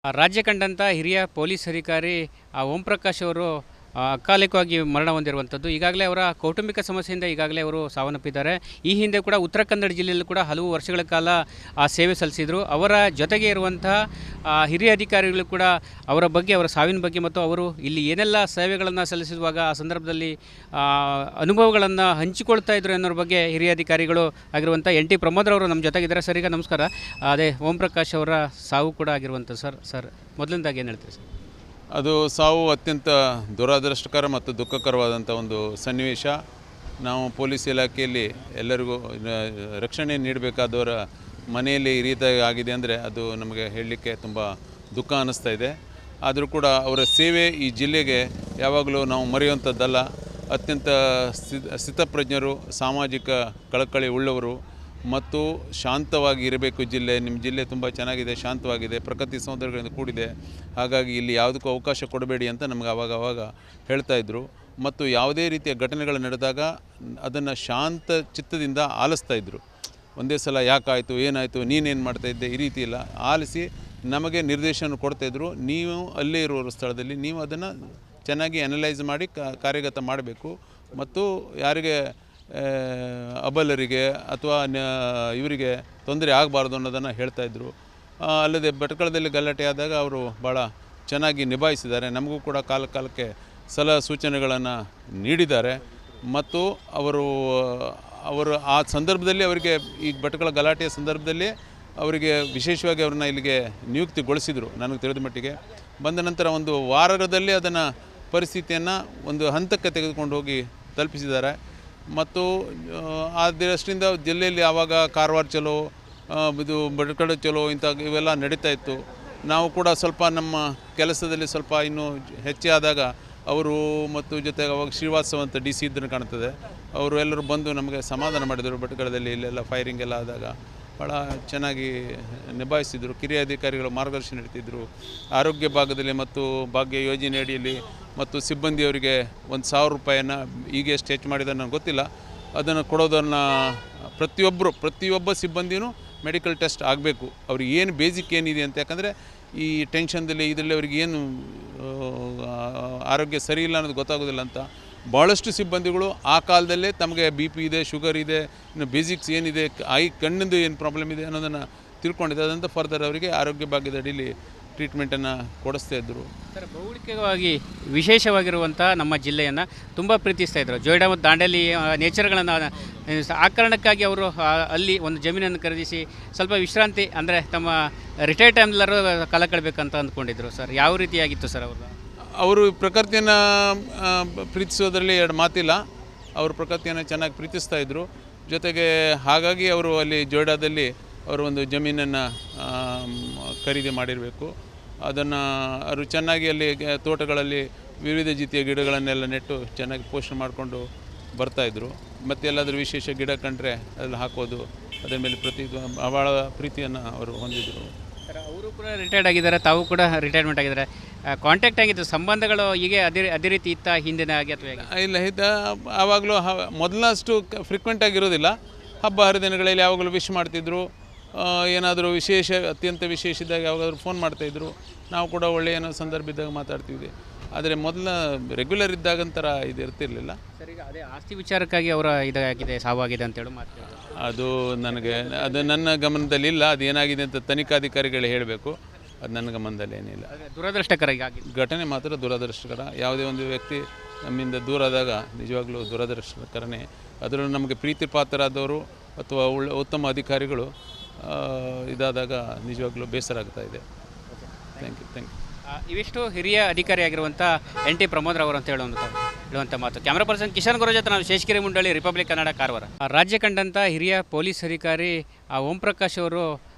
ರಾಜ್ಯ ಕಂಡಂಥ ಹಿರಿಯ ಪೊಲೀಸ್ ಅಧಿಕಾರಿ ಓಂ ಪ್ರಕಾಶ್ ಅವರು ಅಕಾಲಿಕವಾಗಿ ಮರಣ ಹೊಂದಿರುವಂಥದ್ದು. ಈಗಾಗಲೇ ಅವರ ಕೌಟುಂಬಿಕ ಸಮಸ್ಯೆಯಿಂದ ಈಗಾಗಲೇ ಅವರು ಸಾವನ್ನಪ್ಪಿದ್ದಾರೆ. ಈ ಹಿಂದೆ ಕೂಡ ಉತ್ತರ ಕನ್ನಡ ಜಿಲ್ಲೆಯಲ್ಲೂ ಕೂಡ ಹಲವು ವರ್ಷಗಳ ಕಾಲ ಸೇವೆ ಸಲ್ಲಿಸಿದರು. ಅವರ ಜೊತೆಗೆ ಇರುವಂತಹ ಹಿರಿಯ ಅಧಿಕಾರಿಗಳು ಕೂಡ ಅವರ ಬಗ್ಗೆ, ಅವರ ಸಾವಿನ ಬಗ್ಗೆ ಮತ್ತು ಅವರು ಇಲ್ಲಿ ಏನೆಲ್ಲ ಸೇವೆಗಳನ್ನು ಸಲ್ಲಿಸುವಾಗ ಆ ಸಂದರ್ಭದಲ್ಲಿ ಅನುಭವಗಳನ್ನು ಹಂಚಿಕೊಳ್ತಾ ಇದ್ರು ಅನ್ನೋರ ಬಗ್ಗೆ ಹಿರಿಯ ಅಧಿಕಾರಿಗಳು ಆಗಿರುವಂಥ NT ಪ್ರಮೋದ್ರವರು ನಮ್ಮ ಜೊತೆಗಿದ್ದಾರೆ. ಸರ್, ಈಗ ನಮಸ್ಕಾರ. ಅದೇ ಓಂ ಪ್ರಕಾಶ್ ಅವರ ಸಾವು ಕೂಡ ಆಗಿರುವಂಥ ಸರ್ ಮೊದಲಿಂದಾಗಿ ಏನು ಹೇಳ್ತೀರಿ ಸರ್? ಅದು ಸಾವು ಅತ್ಯಂತ ದುರದೃಷ್ಟಕರ ಮತ್ತು ದುಃಖಕರವಾದಂಥ ಒಂದು ಸನ್ನಿವೇಶ. ನಾವು ಪೊಲೀಸ್ ಇಲಾಖೆಯಲ್ಲಿ ಎಲ್ಲರಿಗೂ ರಕ್ಷಣೆ ನೀಡಬೇಕಾದವರ ಮನೆಯಲ್ಲಿ ಈ ರೀತಿಯಾಗಿ ಆಗಿದೆ ಅಂದರೆ ಅದು ನಮಗೆ ಹೇಳಲಿಕ್ಕೆ ತುಂಬ ದುಃಖ ಅನ್ನಿಸ್ತಾ ಇದೆ. ಆದರೂ ಕೂಡ ಅವರ ಸೇವೆ ಈ ಜಿಲ್ಲೆಗೆ ಯಾವಾಗಲೂ ನಾವು ಮರೆಯುವಂಥದ್ದಲ್ಲ. ಅತ್ಯಂತ ಸ್ಥಿತಪ್ರಜ್ಞರು, ಸಾಮಾಜಿಕ ಕಳಕಳಿ ಉಳ್ಳವರು ಮತ್ತು ಶಾಂತವಾಗಿ ಇರಬೇಕು ಜಿಲ್ಲೆ. ನಿಮ್ಮ ಜಿಲ್ಲೆ ತುಂಬ ಚೆನ್ನಾಗಿದೆ, ಶಾಂತವಾಗಿದೆ, ಪ್ರಕೃತಿ ಸೌಂದರ್ಯಗಳಿಂದ ಕೂಡಿದೆ, ಹಾಗಾಗಿ ಇಲ್ಲಿ ಯಾವುದಕ್ಕೂ ಅವಕಾಶ ಕೊಡಬೇಡಿ ಅಂತ ನಮಗೆ ಆವಾಗ ಹೇಳ್ತಾಯಿದ್ರು. ಮತ್ತು ಯಾವುದೇ ರೀತಿಯ ಘಟನೆಗಳು ನಡೆದಾಗ ಅದನ್ನು ಶಾಂತ ಚಿತ್ತದಿಂದ ಆಲಿಸ್ತಾಯಿದ್ರು. ಒಂದೇ ಸಲ ಯಾಕಾಯಿತು, ಏನಾಯಿತು, ನೀನೇನು ಮಾಡ್ತಾಯಿದ್ದೆ, ಈ ರೀತಿ ಇಲ್ಲ, ಆಲಿಸಿ ನಮಗೆ ನಿರ್ದೇಶನ ಕೊಡ್ತಾಯಿದ್ರು. ನೀವು ಅಲ್ಲೇ ಇರುವ ಸ್ಥಳದಲ್ಲಿ ನೀವು ಅದನ್ನು ಚೆನ್ನಾಗಿ ಅನಲೈಸ್ ಮಾಡಿ ಕಾರ್ಯಗತ ಮಾಡಬೇಕು ಮತ್ತು ಯಾರಿಗೆ ಅಬಲರಿಗೆ ಅಥವಾ ಇವರಿಗೆ ತೊಂದರೆ ಆಗಬಾರ್ದು ಅನ್ನೋದನ್ನು ಹೇಳ್ತಾಯಿದ್ರು. ಅಲ್ಲದೆ ಭಟ್ಕಳದಲ್ಲಿ ಗಲಾಟೆ ಆದಾಗ ಅವರು ಭಾಳ ಚೆನ್ನಾಗಿ ನಿಭಾಯಿಸಿದ್ದಾರೆ. ನಮಗೂ ಕೂಡ ಕಾಲಕ್ಕೆ ಸಲಹೆ ಸೂಚನೆಗಳನ್ನು ನೀಡಿದ್ದಾರೆ. ಮತ್ತು ಅವರು ಆ ಸಂದರ್ಭದಲ್ಲಿ ಅವರಿಗೆ ಈ ಭಟ್ಕಳ ಗಲಾಟೆಯ ಸಂದರ್ಭದಲ್ಲಿ ಅವರಿಗೆ ವಿಶೇಷವಾಗಿ ಅವ್ರನ್ನ ಇಲ್ಲಿಗೆ ನಿಯುಕ್ತಿಗೊಳಿಸಿದರು. ನನಗೆ ತಿಳಿದ ಮಟ್ಟಿಗೆ ಬಂದ ನಂತರ ಒಂದು ವಾರದಲ್ಲಿ ಅದನ್ನು ಪರಿಸ್ಥಿತಿಯನ್ನು ಒಂದು ಹಂತಕ್ಕೆ ತೆಗೆದುಕೊಂಡು ಹೋಗಿ ತಲುಪಿಸಿದ್ದಾರೆ. ಮತ್ತು ಆ ದೃಷ್ಟಿಯಿಂದ ಜಿಲ್ಲೆಯಲ್ಲಿ ಆವಾಗ ಕಾರವಾರ ಚಲೋ, ಇದು ಭಟ್ಕಳ ಚಲೋ ಇಂಥ ಇವೆಲ್ಲ ನಡೀತಾ ಇತ್ತು. ನಾವು ಕೂಡ ಸ್ವಲ್ಪ ನಮ್ಮ ಕೆಲಸದಲ್ಲಿ ಸ್ವಲ್ಪ ಇನ್ನೂ ಹೆಚ್ಚೇ ಆದಾಗ ಅವರು ಮತ್ತು ಜೊತೆಗೆ ಅವಾಗ ಶ್ರೀವಾತ್ಸವ ಅಂತ DC ಇದ್ದನ್ನು ಕಾಣ್ತದೆ, ಅವರು ಎಲ್ಲರೂ ಬಂದು ನಮಗೆ ಸಮಾಧಾನ ಮಾಡಿದರು. ಭಟ್ಕಳದಲ್ಲಿ ಇಲ್ಲೆಲ್ಲ ಫೈರಿಂಗ್ ಎಲ್ಲ ಆದಾಗ ಭಾಳ ಚೆನ್ನಾಗಿ ನಿಭಾಯಿಸಿದರು. ಕಿರಿಯ ಅಧಿಕಾರಿಗಳು ಮಾರ್ಗದರ್ಶನ ನೀಡ್ತಿದ್ದರು. ಆರೋಗ್ಯ ಭಾಗದಲ್ಲಿ ಮತ್ತು ಭಾಗ್ಯ ಯೋಜನೆ ಅಡಿಯಲ್ಲಿ ಮತ್ತು ಸಿಬ್ಬಂದಿಯವರಿಗೆ 1,000 ರೂಪಾಯಿಯನ್ನು ಈಗ ಎಷ್ಟು ಹೆಚ್ಚು ಮಾಡಿದ ನನಗೆ ಗೊತ್ತಿಲ್ಲ, ಅದನ್ನು ಕೊಡೋದನ್ನು ಪ್ರತಿಯೊಬ್ಬ ಸಿಬ್ಬಂದಿನೂ ಮೆಡಿಕಲ್ ಟೆಸ್ಟ್ ಆಗಬೇಕು. ಅವ್ರಿಗೆ ಏನು ಬೇಸಿಕ್ ಏನಿದೆ ಅಂತ. ಯಾಕಂದರೆ ಈ ಟೆನ್ಷನ್ದಲ್ಲಿ ಇದರಲ್ಲಿ ಅವ್ರಿಗೆ ಏನು ಆರೋಗ್ಯ ಸರಿ ಇಲ್ಲ ಅನ್ನೋದು ಗೊತ್ತಾಗೋದಿಲ್ಲ ಅಂತ ಭಾಳಷ್ಟು ಸಿಬ್ಬಂದಿಗಳು ಆ ಕಾಲದಲ್ಲೇ ತಮಗೆ BP ಇದೆ, ಶುಗರ್ ಇದೆ, ಇನ್ನು ಬೇಸಿಕ್ಸ್ ಏನಿದೆ, ಕಣ್ಣಿಂದು ಏನು ಪ್ರಾಬ್ಲಮ್ ಇದೆ ಅನ್ನೋದನ್ನು ತಿಳ್ಕೊಂಡಿದೆ. ಅದಂತ ಫರ್ದರ್ ಅವರಿಗೆ ಆರೋಗ್ಯ ಭಾಗ್ಯದ ಅಡಿಯಲ್ಲಿ ಟ್ರೀಟ್ಮೆಂಟನ್ನು ಕೊಡಿಸ್ತಾ ಇದ್ದರು. ಸರ್, ಭೌಗೋಳಿಕವಾಗಿ ವಿಶೇಷವಾಗಿರುವಂಥ ನಮ್ಮ ಜಿಲ್ಲೆಯನ್ನು ತುಂಬ ಪ್ರೀತಿಸ್ತಾ ಇದ್ದರು. ಜೋಯಿಡಾ ಮತ್ತು ದಾಂಡೇಲಿ ನೇಚರ್ಗಳನ್ನು ಆ ಕಾರಣಕ್ಕಾಗಿ ಅವರು ಅಲ್ಲಿ ಒಂದು ಜಮೀನನ್ನು ಖರೀದಿಸಿ ಸ್ವಲ್ಪ ವಿಶ್ರಾಂತಿ ಅಂದರೆ ತಮ್ಮ ರಿಟೈರ್ಡ್ ಟೈಮ್ಲೆಲ್ಲರೂ ಕಾಲ ಕಳಬೇಕಂತ ಅಂದ್ಕೊಂಡಿದ್ರು. ಸರ್, ಯಾವ ರೀತಿಯಾಗಿತ್ತು ಸರ್ ಅವರು ಪ್ರಕೃತಿಯನ್ನು ಪ್ರೀತಿಸೋದ್ರಲ್ಲಿ ಎರಡು ಮಾತಿಲ್ಲ. ಅವರು ಪ್ರಕೃತಿಯನ್ನು ಚೆನ್ನಾಗಿ ಪ್ರೀತಿಸ್ತಾಯಿದ್ರು. ಜೊತೆಗೆ ಹಾಗಾಗಿ ಅವರು ಅಲ್ಲಿ ಜೋಯಿಡಾದಲ್ಲಿ ಅವರು ಒಂದು ಜಮೀನನ್ನು ಖರೀದಿ ಮಾಡಿರಬೇಕು. ಅದನ್ನು ಅವರು ಚೆನ್ನಾಗಿ ಅಲ್ಲಿ ತೋಟಗಳಲ್ಲಿ ವಿವಿಧ ರೀತಿಯ ಗಿಡಗಳನ್ನೆಲ್ಲ ನೆಟ್ಟು ಚೆನ್ನಾಗಿ ಪೋಷಣೆ ಮಾಡಿಕೊಂಡು ಬರ್ತಾಯಿದ್ರು. ಮತ್ತು ಎಲ್ಲಾದರೂ ವಿಶೇಷ ಗಿಡ ಕಂಡ್ರೆ ಅಲ್ಲಿ ಹಾಕೋದು, ಅದರ ಮೇಲೆ ಭಾಳ ಪ್ರೀತಿಯನ್ನು ಅವರು ಹೊಂದಿದ್ದರು. ಸರ್, ಅವರು ಕೂಡ ರಿಟೈರ್ಡ್ ಆಗಿದ್ದಾರೆ, ತಾವು ಕೂಡ ರಿಟೈರ್ಮೆಂಟ್ ಆಗಿದ್ದಾರೆ. ಕಾಂಟ್ಯಾಕ್ಟ್ ಆಗಿತ್ತು, ಸಂಬಂಧಗಳು ಹೀಗೆ ಅದೇ ರೀತಿ ಇತ್ತ ಹಿಂದಿನ ಹಾಗೆ ಅಥವಾ ಇಲ್ಲ, ಆವಾಗಲೂ ಮೊದಲಷ್ಟು ಫ್ರೀಕ್ವೆಂಟ್ ಆಗಿರೋದಿಲ್ಲ. ಹಬ್ಬ ಹರಿದಿನಗಳಲ್ಲಿ ಯಾವಾಗಲೂ ವಿಶ್ ಮಾಡ್ತಿದ್ರು. ಏನಾದರೂ ಅತ್ಯಂತ ವಿಶೇಷ ಇದ್ದಾಗ ಯಾವಾಗಾದರೂ ಫೋನ್ ಮಾಡ್ತಾಯಿದ್ರು. ನಾವು ಕೂಡ ಒಳ್ಳೆಯ ಏನೋ ಸಂದರ್ಭ ಇದ್ದಾಗ ಮಾತಾಡ್ತಿದ್ವಿ. ಆದರೆ ಮೊದಲ ರೆಗ್ಯುಲರ್ ಇದ್ದಾಗಂತರ ಇದು ಇರ್ತಿರಲಿಲ್ಲ. ಸರ್, ಈಗ ಅದೇ ಆಸ್ತಿ ವಿಚಾರಕ್ಕಾಗಿ ಅವರ ಇದಾಗಿದೆ, ಸಾವಾಗಿದೆ ಅಂತೇಳಿ ಅದು ನನ್ನ ಗಮನದಲ್ಲಿ ಇಲ್ಲ. ಅದು ಏನಾಗಿದೆ ಅಂತ ತನಿಖಾಧಿಕಾರಿಗಳು ಹೇಳಬೇಕು. ಅದು ನನ್ನ ಗಮನದಲ್ಲಿ ಏನಿಲ್ಲ. ದುರದೃಷ್ಟಕರ ಘಟನೆ ಮಾತ್ರ ದುರದೃಷ್ಟಕರ. ಯಾವುದೇ ಒಂದು ವ್ಯಕ್ತಿ ನಮ್ಮಿಂದ ದೂರ ಆದಾಗ ನಿಜವಾಗ್ಲೂ ದುರದೃಷ್ಟಕರನೇ. ಅದರಲ್ಲೂ ನಮಗೆ ಪ್ರೀತಿ ಪಾತ್ರರಾದವರು ಅಥವಾ ಉತ್ತಮ ಅಧಿಕಾರಿಗಳು ಇದಾದಾಗ ನಿಜವಾಗ್ಲೂ ಬೇಸರ ಆಗ್ತಾ ಇದೆ. Thank you. ಇವಿಷ್ಟು ಹಿರಿಯ ಅಧಿಕಾರಿಯಾಗಿರುವಂಥ NT ಪ್ರಮೋದ್ರವರು ಅಂತ ಹೇಳುವಂಥ ಮಾತು. ಕ್ಯಾಮ್ರಾ ಪರ್ಸನ್ ಕಿಶನ್ ಗುರು ಜೊತೆ ನಾನು ಶೇಷಗಿರಿ ಮುಂಡಳ್ಳಿ, ರಿಪಬ್ಲಿಕ್ ಕನ್ನಡ, ಕಾರವಾರ. ರಾಜ್ಯ ಕಂಡಂಥ ಹಿರಿಯ ಪೊಲೀಸ್ ಅಧಿಕಾರಿ ಓಂ ಪ್ರಕಾಶ್ ಅವರು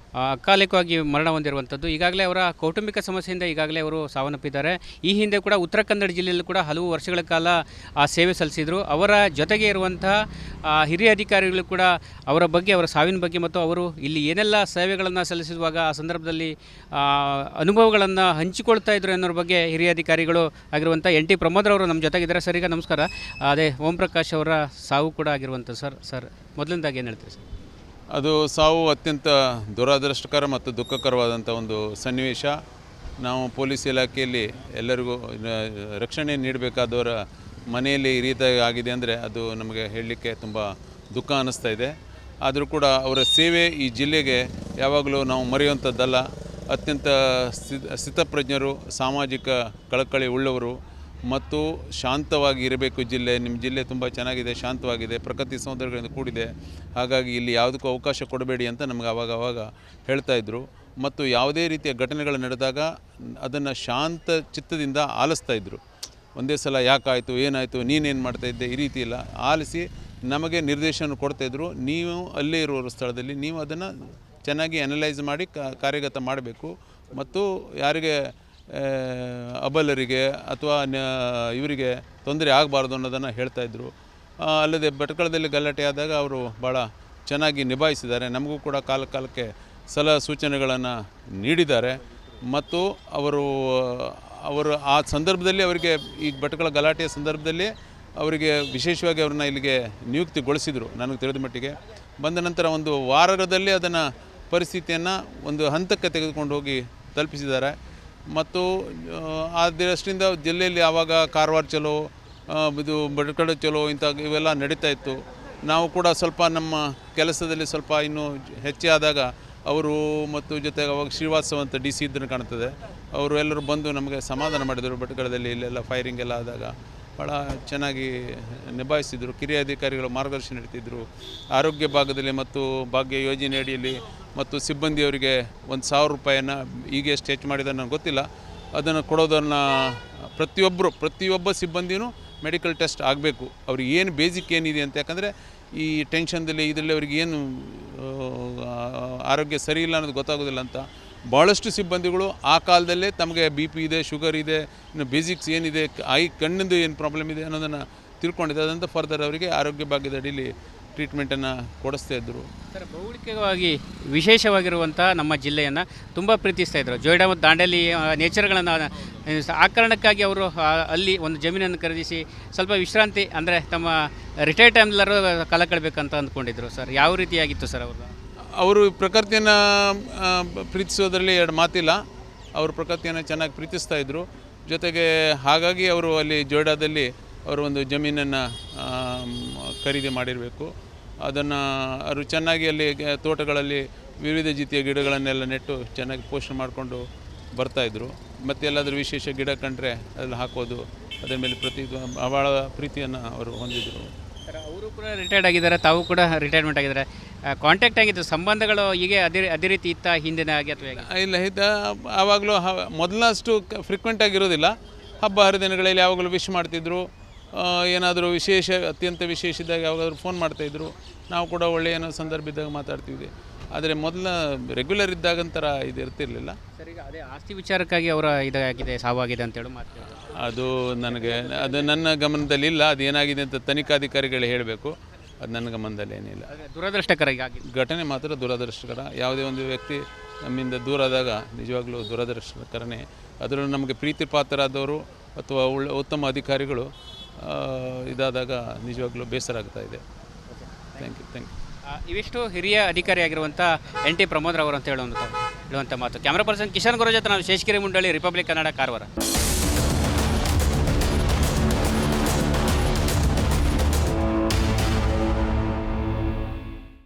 ಅಕಾಲಿಕವಾಗಿ ಮರಣ ಹೊಂದಿರುವಂಥದ್ದು. ಈಗಾಗಲೇ ಅವರ ಕೌಟುಂಬಿಕ ಸಮಸ್ಯೆಯಿಂದ ಈಗಾಗಲೇ ಅವರು ಸಾವನ್ನಪ್ಪಿದ್ದಾರೆ. ಈ ಹಿಂದೆ ಕೂಡ ಉತ್ತರ ಕನ್ನಡ ಜಿಲ್ಲೆಯಲ್ಲೂ ಕೂಡ ಹಲವು ವರ್ಷಗಳ ಕಾಲ ಸೇವೆ ಸಲ್ಲಿಸಿದರು. ಅವರ ಜೊತೆಗೆ ಇರುವಂತಹ ಹಿರಿಯ ಅಧಿಕಾರಿಗಳು ಕೂಡ ಅವರ ಬಗ್ಗೆ, ಅವರ ಸಾವಿನ ಬಗ್ಗೆ ಮತ್ತು ಅವರು ಇಲ್ಲಿ ಏನೆಲ್ಲ ಸೇವೆಗಳನ್ನು ಸಲ್ಲಿಸುವಾಗ ಆ ಸಂದರ್ಭದಲ್ಲಿ ಅನುಭವಗಳನ್ನು ಹಂಚಿಕೊಳ್ತಾ ಇದ್ರು ಅನ್ನೋರ ಬಗ್ಗೆ ಹಿರಿಯ ಅಧಿಕಾರಿಗಳು ಆಗಿರುವಂಥ NT ಪ್ರಮೋದ್ರವರು ನಮ್ಮ ಜೊತೆಗಿದ್ದಾರೆ. ಸರ್, ಈಗ ನಮಸ್ಕಾರ. ಅದೇ ಓಂ ಪ್ರಕಾಶ್ ಅವರ ಸಾವು ಕೂಡ ಆಗಿರುವಂಥ ಸರ್ ಮೊದಲಿಂದಾಗಿ ಏನು ಹೇಳ್ತೀರಿ ಸರ್? ಅದು ಸಾವು ಅತ್ಯಂತ ದುರದೃಷ್ಟಕರ ಮತ್ತು ದುಃಖಕರವಾದಂಥ ಒಂದು ಸನ್ನಿವೇಶ. ನಾವು ಪೊಲೀಸ್ ಇಲಾಖೆಯಲ್ಲಿ ಎಲ್ಲರಿಗೂ ರಕ್ಷಣೆ ನೀಡಬೇಕಾದವರ ಮನೆಯಲ್ಲಿ ಈ ರೀತಿ ಆಗಿದೆ ಅಂದರೆ ಅದು ನಮಗೆ ಹೇಳಲಿಕ್ಕೆ ತುಂಬ ದುಃಖ ಅನ್ನಿಸ್ತಾ ಇದೆ. ಆದರೂ ಕೂಡ ಅವರ ಸೇವೆ ಈ ಜಿಲ್ಲೆಗೆ ಯಾವಾಗಲೂ ನಾವು ಮರೆಯುವಂಥದ್ದಲ್ಲ. ಅತ್ಯಂತ ಸ್ಥಿತಪ್ರಜ್ಞರು, ಸಾಮಾಜಿಕ ಕಳಕಳಿ ಉಳ್ಳವರು ಮತ್ತು ಶಾಂತವಾಗಿ ಇರಬೇಕು ಜಿಲ್ಲೆ. ನಿಮ್ಮ ಜಿಲ್ಲೆ ತುಂಬ ಚೆನ್ನಾಗಿದೆ, ಶಾಂತವಾಗಿದೆ, ಪ್ರಕೃತಿ ಸೌಂದರ್ಯಗಳಿಂದ ಕೂಡಿದೆ, ಹಾಗಾಗಿ ಇಲ್ಲಿ ಯಾವುದಕ್ಕೂ ಅವಕಾಶ ಕೊಡಬೇಡಿ ಅಂತ ನಮಗೆ ಆವಾಗ ಹೇಳ್ತಾಯಿದ್ರು. ಮತ್ತು ಯಾವುದೇ ರೀತಿಯ ಘಟನೆಗಳು ನಡೆದಾಗ ಅದನ್ನು ಶಾಂತ ಚಿತ್ತದಿಂದ ಆಲಿಸ್ತಾಯಿದ್ರು. ಒಂದೇ ಸಲ ಯಾಕಾಯಿತು, ಏನಾಯಿತು, ನೀನೇನು ಮಾಡ್ತಾಯಿದ್ದೆ, ಈ ರೀತಿ ಇಲ್ಲ, ಆಲಿಸಿ ನಮಗೆ ನಿರ್ದೇಶನ ಕೊಡ್ತಾಯಿದ್ರು. ನೀವು ಅಲ್ಲೇ ಇರುವ ಸ್ಥಳದಲ್ಲಿ ನೀವು ಅದನ್ನು ಚೆನ್ನಾಗಿ ಅನಲೈಸ್ ಮಾಡಿ ಕಾರ್ಯಗತ ಮಾಡಬೇಕು. ಮತ್ತು ಯಾರಿಗೆ ಅಬಲರಿಗೆ ಅಥವಾ ಇವರಿಗೆ ತೊಂದರೆ ಆಗಬಾರ್ದು ಅನ್ನೋದನ್ನು ಹೇಳ್ತಾಯಿದ್ರು. ಅಲ್ಲದೆ ಭಟ್ಕಳದಲ್ಲಿ ಗಲಾಟೆ ಆದಾಗ ಅವರು ಭಾಳ ಚೆನ್ನಾಗಿ ನಿಭಾಯಿಸಿದ್ದಾರೆ. ನಮಗೂ ಕೂಡ ಕಾಲಕ್ಕೆ ಸಲಹೆ ಸೂಚನೆಗಳನ್ನು ನೀಡಿದ್ದಾರೆ. ಮತ್ತು ಅವರು ಆ ಸಂದರ್ಭದಲ್ಲಿ ಅವರಿಗೆ ಈ ಭಟ್ಕಳ ಗಲಾಟೆಯ ಸಂದರ್ಭದಲ್ಲಿ ಅವರಿಗೆ ವಿಶೇಷವಾಗಿ ಅವ್ರನ್ನ ಇಲ್ಲಿಗೆ ನಿಯುಕ್ತಿಗೊಳಿಸಿದರು. ನನಗೆ ತಿಳಿದ ಮಟ್ಟಿಗೆ ಬಂದ ನಂತರ ಒಂದು ವಾರದಲ್ಲಿ ಅದನ್ನು ಪರಿಸ್ಥಿತಿಯನ್ನು ಒಂದು ಹಂತಕ್ಕೆ ತೆಗೆದುಕೊಂಡು ಹೋಗಿ ತಲುಪಿಸಿದ್ದಾರೆ. ಮತ್ತು ಆ ದೃಷ್ಟಿಯಿಂದ ಜಿಲ್ಲೆಯಲ್ಲಿ ಆವಾಗ ಕಾರವಾರ ಚಲೋ, ಇದು ಭಟ್ಕಳ ಚಲೋ ಇಂಥ ಇವೆಲ್ಲ ನಡೀತಾ ಇತ್ತು. ನಾವು ಕೂಡ ಸ್ವಲ್ಪ ನಮ್ಮ ಕೆಲಸದಲ್ಲಿ ಸ್ವಲ್ಪ ಇನ್ನೂ ಹೆಚ್ಚೇ ಆದಾಗ ಅವರು ಮತ್ತು ಜೊತೆಗೆ ಅವಾಗ ಶ್ರೀವಾತ್ಸವ ಅಂತ DC ಇದ್ದನ್ನು ಕಾಣ್ತದೆ, ಅವರು ಎಲ್ಲರೂ ಬಂದು ನಮಗೆ ಸಮಾಧಾನ ಮಾಡಿದರು. ಭಟ್ಕಳದಲ್ಲಿ ಇಲ್ಲೆಲ್ಲ ಫೈರಿಂಗ್ ಎಲ್ಲ ಆದಾಗ ಭಾಳ ಚೆನ್ನಾಗಿ ನಿಭಾಯಿಸಿದರು. ಕಿರಿಯ ಅಧಿಕಾರಿಗಳು ಮಾರ್ಗದರ್ಶನ ನೀಡ್ತಿದ್ದರು. ಆರೋಗ್ಯ ಭಾಗದಲ್ಲಿ ಮತ್ತು ಭಾಗ್ಯ ಯೋಜನೆ ಅಡಿಯಲ್ಲಿ ಮತ್ತು ಸಿಬ್ಬಂದಿಯವರಿಗೆ 1,000 ರೂಪಾಯಿಯನ್ನು ಈಗ ಎಷ್ಟು ಹೆಚ್ಚು ಮಾಡಿದ್ದಾರೆ ನನಗೆ ಗೊತ್ತಿಲ್ಲ, ಅದನ್ನು ಕೊಡೋದನ್ನು ಪ್ರತಿಯೊಬ್ಬ ಸಿಬ್ಬಂದಿನೂ ಮೆಡಿಕಲ್ ಟೆಸ್ಟ್ ಆಗಬೇಕು. ಅವ್ರಿಗೆ ಏನು ಬೇಸಿಕ್ ಏನಿದೆ ಅಂತ. ಯಾಕಂದರೆ ಈ ಟೆನ್ಷನ್ದಲ್ಲಿ ಇದರಲ್ಲಿ ಅವ್ರಿಗೆ ಏನು ಆರೋಗ್ಯ ಸರಿ ಇಲ್ಲ ಅನ್ನೋದು ಗೊತ್ತಾಗೋದಿಲ್ಲ ಅಂತ ಭಾಳಷ್ಟು ಸಿಬ್ಬಂದಿಗಳು ಆ ಕಾಲದಲ್ಲೇ ತಮಗೆ BP ಇದೆ, ಶುಗರ್ ಇದೆ, ಇನ್ನು ಬೇಸಿಕ್ಸ್ ಏನಿದೆ, ಕಣ್ಣಿಂದು ಏನು ಪ್ರಾಬ್ಲಮ್ ಇದೆ ಅನ್ನೋದನ್ನು ತಿಳ್ಕೊಂಡಿದೆ. ಅದಂತ ಫರ್ದರ್ ಅವರಿಗೆ ಆರೋಗ್ಯ ಭಾಗ್ಯದ ಅಡಿಯಲ್ಲಿ ಟ್ರೀಟ್ಮೆಂಟನ್ನು ಕೊಡಿಸ್ತಾ ಇದ್ದರು. ಸರ್, ಭೌಗೋಳಿಕವಾಗಿ ವಿಶೇಷವಾಗಿರುವಂಥ ನಮ್ಮ ಜಿಲ್ಲೆಯನ್ನು ತುಂಬ ಪ್ರೀತಿಸ್ತಾ ಇದ್ದರು. ಜೋಯಿಡಾ ಮತ್ತು ದಾಂಡೇಲಿ ನೇಚರ್ಗಳನ್ನು ಆ ಕಾರಣಕ್ಕಾಗಿ ಅವರು ಅಲ್ಲಿ ಒಂದು ಜಮೀನನ್ನು ಖರೀದಿಸಿ ಸ್ವಲ್ಪ ವಿಶ್ರಾಂತಿ ಅಂದರೆ ತಮ್ಮ ರಿಟೈರ್ಡ್ ಟೈಮ್ಲಾರು ಕಾಲ ಕಳಬೇಕಂತ ಅಂದ್ಕೊಂಡಿದ್ರು. ಸರ್, ಯಾವ ರೀತಿಯಾಗಿತ್ತು ಸರ್ ಅವರು ಪ್ರಕೃತಿಯನ್ನು ಪ್ರೀತಿಸೋದ್ರಲ್ಲಿ ಎರಡು ಮಾತಿಲ್ಲ. ಅವರು ಪ್ರಕೃತಿಯನ್ನು ಚೆನ್ನಾಗಿ ಪ್ರೀತಿಸ್ತಾ ಇದ್ದರು. ಜೊತೆಗೆ ಹಾಗಾಗಿ ಅವರು ಅಲ್ಲಿ ಜೋಯಿಡಾದಲ್ಲಿ ಅವರು ಒಂದು ಜಮೀನನ್ನು ಖರೀದಿ ಮಾಡಿರಬೇಕು. ಅದನ್ನು ಅವರು ಚೆನ್ನಾಗಿ ಅಲ್ಲಿ ತೋಟಗಳಲ್ಲಿ ವಿವಿಧ ರೀತಿಯ ಗಿಡಗಳನ್ನೆಲ್ಲ ನೆಟ್ಟು ಚೆನ್ನಾಗಿ ಪೋಷಣೆ ಮಾಡಿಕೊಂಡು ಬರ್ತಾಯಿದ್ರು. ಮತ್ತು ಎಲ್ಲಾದರೂ ವಿಶೇಷ ಗಿಡ ಕಂಡ್ರೆ ಅದೆಲ್ಲ ಹಾಕೋದು, ಅದರ ಮೇಲೆ ಭಾಳ ಪ್ರೀತಿಯನ್ನು ಅವರು ಹೊಂದಿದ್ದರು. ಸರ್, ಅವರು ಕೂಡ ರಿಟೈರ್ಡ್ ಆಗಿದ್ದಾರೆ, ತಾವು ಕೂಡ ರಿಟೈರ್ಮೆಂಟ್ ಆಗಿದ್ದಾರೆ. ಕಾಂಟ್ಯಾಕ್ಟ್ ಆಗಿತ್ತು, ಸಂಬಂಧಗಳು ಹೀಗೆ ಅದೇ ರೀತಿ ಇತ್ತ ಹಿಂದಿನ ಹಾಗೆ ಅಥವಾ ಇಲ್ಲ, ಆವಾಗಲೂ ಮೊದಲಷ್ಟು ಫ್ರೀಕ್ವೆಂಟ್ ಆಗಿರೋದಿಲ್ಲ. ಹಬ್ಬ ಹರಿದಿನಗಳಲ್ಲಿ ಯಾವಾಗಲೂ ವಿಶ್ ಮಾಡ್ತಿದ್ರು. ಏನಾದರೂ ಅತ್ಯಂತ ವಿಶೇಷ ಇದ್ದಾಗ ಯಾವಾಗಾದರೂ ಫೋನ್ ಮಾಡ್ತಾಯಿದ್ರು. ನಾವು ಕೂಡ ಒಳ್ಳೆಯ ಏನೋ ಸಂದರ್ಭ ಇದ್ದಾಗ ಮಾತಾಡ್ತಿದ್ವಿ. ಆದರೆ ಮೊದಲ ರೆಗ್ಯುಲರ್ ಇದ್ದಾಗಂತರ ಇದು ಇರ್ತಿರಲಿಲ್ಲ. ಸರ್, ಈಗ ಅದೇ ಆಸ್ತಿ ವಿಚಾರಕ್ಕಾಗಿ ಅವರ ಇದಾಗಿದೆ, ಸಾವಾಗಿದೆ ಅಂತೇಳಿ ಅದು ನನ್ನ ಗಮನದಲ್ಲಿ ಇಲ್ಲ. ಅದು ಏನಾಗಿದೆ ಅಂತ ತನಿಖಾಧಿಕಾರಿಗಳು ಹೇಳಬೇಕು. ಅದು ನನ್ನ ಗಮನದಲ್ಲಿ ಏನಿಲ್ಲ. ದುರದೃಷ್ಟಕರ ಘಟನೆ ಮಾತ್ರ ದುರದೃಷ್ಟಕರ. ಯಾವುದೇ ಒಂದು ವ್ಯಕ್ತಿ ನಮ್ಮಿಂದ ದೂರ ಆದಾಗ ನಿಜವಾಗ್ಲೂ ದುರದೃಷ್ಟಕರನೇ. ಅದರಲ್ಲೂ ನಮಗೆ ಪ್ರೀತಿ ಪಾತ್ರರಾದವರು ಅಥವಾ ಉತ್ತಮ ಅಧಿಕಾರಿಗಳು ಇದಾದಾಗ ನಿಜವಾಗ್ಲೂ ಬೇಸರ ಆಗ್ತಾ ಇದೆ. Thank you. ಇವಿಷ್ಟು ಹಿರಿಯ ಅಧಿಕಾರಿಯಾಗಿರುವಂಥ NT ಪ್ರಮೋದ್ ರವರು ಅಂತ ಹೇಳುವಂಥ ಮಾತು. ಕ್ಯಾಮ್ರಾ ಪರ್ಸನ್ ಕಿಶನ್ ಗುರು ಜೊತೆ ನಾವು ಶೇಷಗಿರಿ ಮುಂಡಳ್ಳಿ, ರಿಪಬ್ಲಿಕ್ ಕನ್ನಡ, ಕಾರವಾರ.